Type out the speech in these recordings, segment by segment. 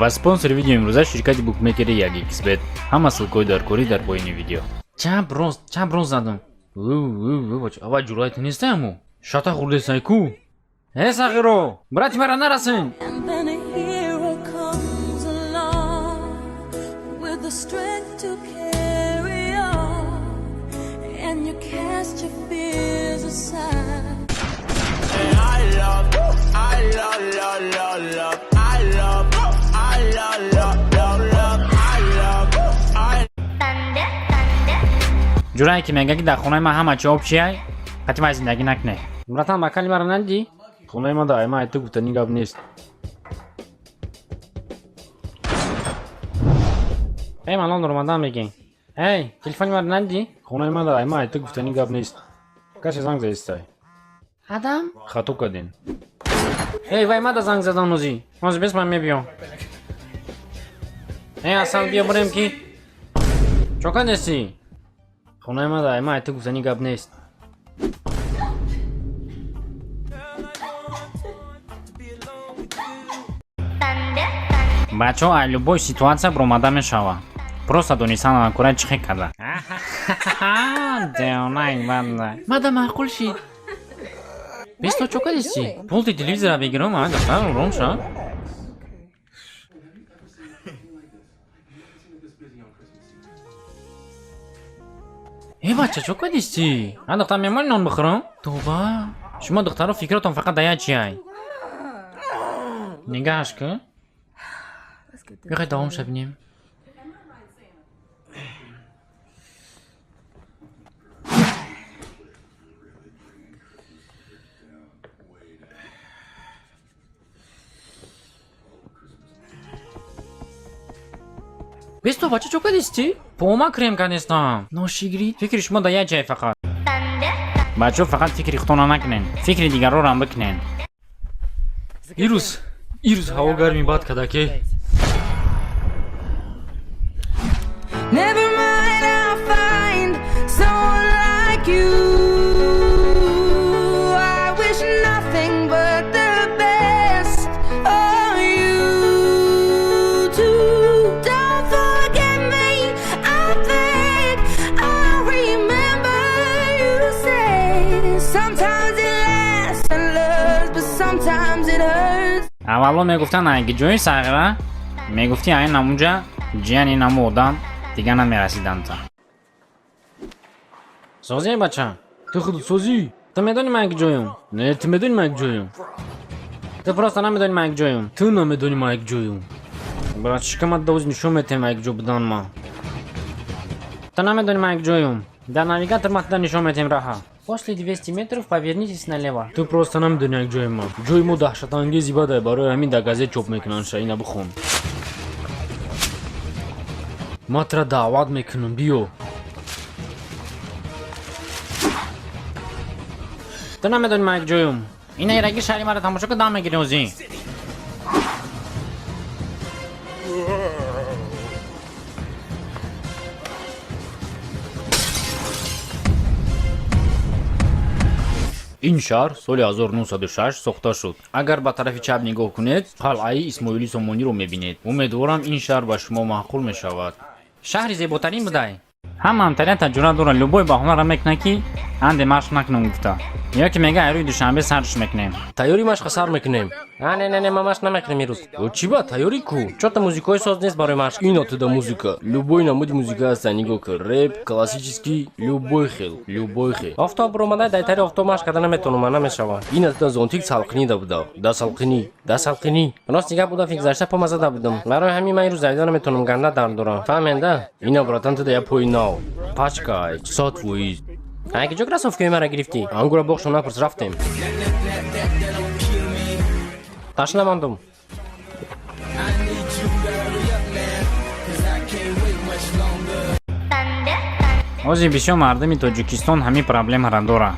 و سپانسر ویدیو امروزه شرکت بوکمیکر 1xbet. همه ссылкой در کوری در پایین ویدیو. چه برونز زدم. آوا جورایت نیست همو. شاتا خورده سایکو. هی ساغرو براتی مرا نرسین. جورایی که میگه که در خونه ما همه چی آب چیه؟ قطعی ما زندگی نکنه. مراتان بکلی مرا ندی؟ خونه ما دائما ایتو گفتنی گاب نیست. ای مالان رمضان میگین. ای تلفنی مرا ندی؟ خونه ما دائما ایتو گفتنی گاب نیست. کسی زنگ زدی؟ آدم؟ خطو کردین. ای وای ما دا زنگ زدم نوزی. موز بیس من میبیام. ای اصلا بیا بریم کی؟ چوکا نیستی؟ خونه ما دائما ایتو گفتنی گاب نیست. بچه ها любой ситуация бромада мешава. Просто донесана на кура чихе када. Деонай банда. Мада маъқул шид. Бесто чока дисти? Пулти телевизора бигирам, а гафтар ром ша. ای بچه چوکا دیستی؟ من دختر میمانی نان بخورم؟ توبه شما دخترها فکراتون فقط دایه چیه؟ نگهش که؟ بخواه دوام شبینیم بیست تو بچه چوکا دیستی؟ پوما کریم کنستم نوشیگری فکر شما دایه چیه فقط بچه فقط فکر اختونا نکنین فکر دیگر رو هم بکنین ایروز هوا گرمی باد کده که Never mind, I'll find someone like you. I wish nothing but the best of you too. Don't forget me, I think I'll remember you say. Sometimes it lasts and loves, but sometimes it hurts. اولا میگفتن اگه جوی ساغره میگفتی این نمونجا جیانی نمودن دیگه نمیرسیدن تا سازی بچه تو خود سازی تو میدونی من اگه جویم نه تو میدونی من اگه جویم تو پراستا نمیدونی من اگه جویم تو نمیدونی من اگه جویم برای چیکه من دوز نشون میتیم اگه جو بدن ما تو نمیدونی من اگه جویم در навигатор ما ничего میتیم راه после 200 метров повернитесь налево تو просто نمیدونی اگه جویم ما جویم و دهشت انگیزی بده برای همین در گازه چوب میکنن شاینه بخون ما ترا دعوت میکنم بیو تو نمیدونی من اگه جویم این ایرگی شهری مرا تماشا که دام میگیری اوزی این شهر سال 1906 ساخته شد. اگر به طرف چپ نگاه کنید قلعه اسماعیل سامانی رو میبینید. امیدوارم این شهر به شما معقول میشود. شهر زیباترین بوده. همه همترین تجربه داره لوبای بهونه را میکنه که اند مشق نکنم گفته. یا که میگه روی دوشنبه سرش میکنیم. تیاری مشق سر میکنیم. نه ما مشق نمیکنیم این روز. او چی با تیاری کو؟ چرا تا موزیکای ساز نیست برای مشق؟ اینا تو دا موزیکا. لوبای نمود موزیکا هست نگاه که رپ، کلاسیکی، لوبای خیل. آفتاب رومده دایتری آفتاب مشق کردن نمیتونم نمیشوم. این از زونتیک سالقنی دا بوده. دا سالقنی. راست دیگه بوده فکر زشته پا مزه بودم. برای همین من روز زایده نمیتونم گنده در دارم. فهمیده؟ اینا براتن تو دا پوی ناو. پاچکای، سات ویز. اگه جو کراسوفکی مرا گرفتی؟ انگورا بخش نپرس رفتیم. تاش نماندم. اوزی بسیار مردمی تاجیکستان همین پرابلم را داره.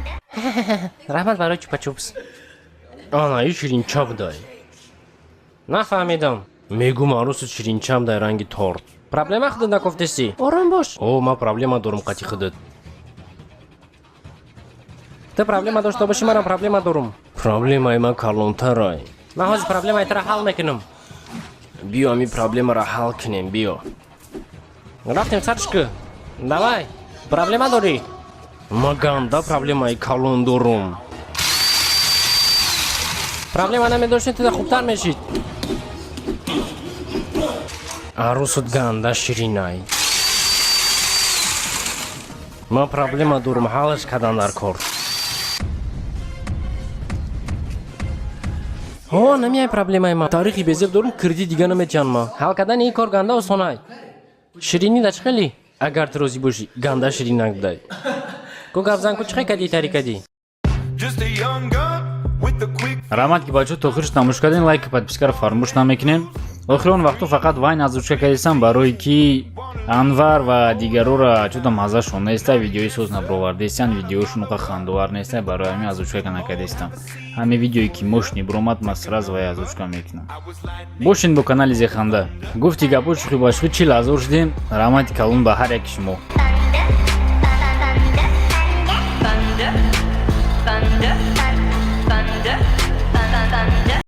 رحمت برای چوپا چوپس. آنایی شیرین چاپ دای. نفهمیدم. میگم عروس شیرین چاپ دای رنگ تورت. پرابلم خودت نگفتی؟ آرام باش. او ما پرابلم دارم قطعی خودت. تو پرابلم داشته باشی منم پرابلم دارم. پرابلم ای من کلانترای. من هاش پرابلم ایتر حل میکنم. بیا می پرابلم را حل کنیم بیا. رفتیم سرچکه. давай. پرابلم داری؟ ما گنده پرابلمای کلون دارم. پرابلم نمیداشتین تو خوبتر میشید. عروست گنده شیرینای. ما پرابلم دارم حالش کردن در کار. نمیای پرابلمای ما. تاریخی بزرگ دارم کردی دیگه نمیتونم ما. حل کردن این کار گنده و سونای. شیرینی داشت خیلی. اگر تو روزی باشی گنده شیرین نگدای. کو گفزن کو چه کدی تاری کدی. رحمت کی бачо то охириш тамош кардем, лайк подпискаро фаромӯш намекунем. охири он вақтҳо фақат вайн озвучка кардем барои ки Анвар ва дигароро чудо мазашон нестай видеои соз набровардестан, видеошон уқа хандовар нестай, барои ҳамин озвучка накардестам. ҳамин видеое ки мошни буромад ма сразу вай озвучка мекунам. бошин бо канали Зеханда. гуфти гапо чухи бошхи 40 000 шудем. раҳмати калон ба ҳар яки шумо.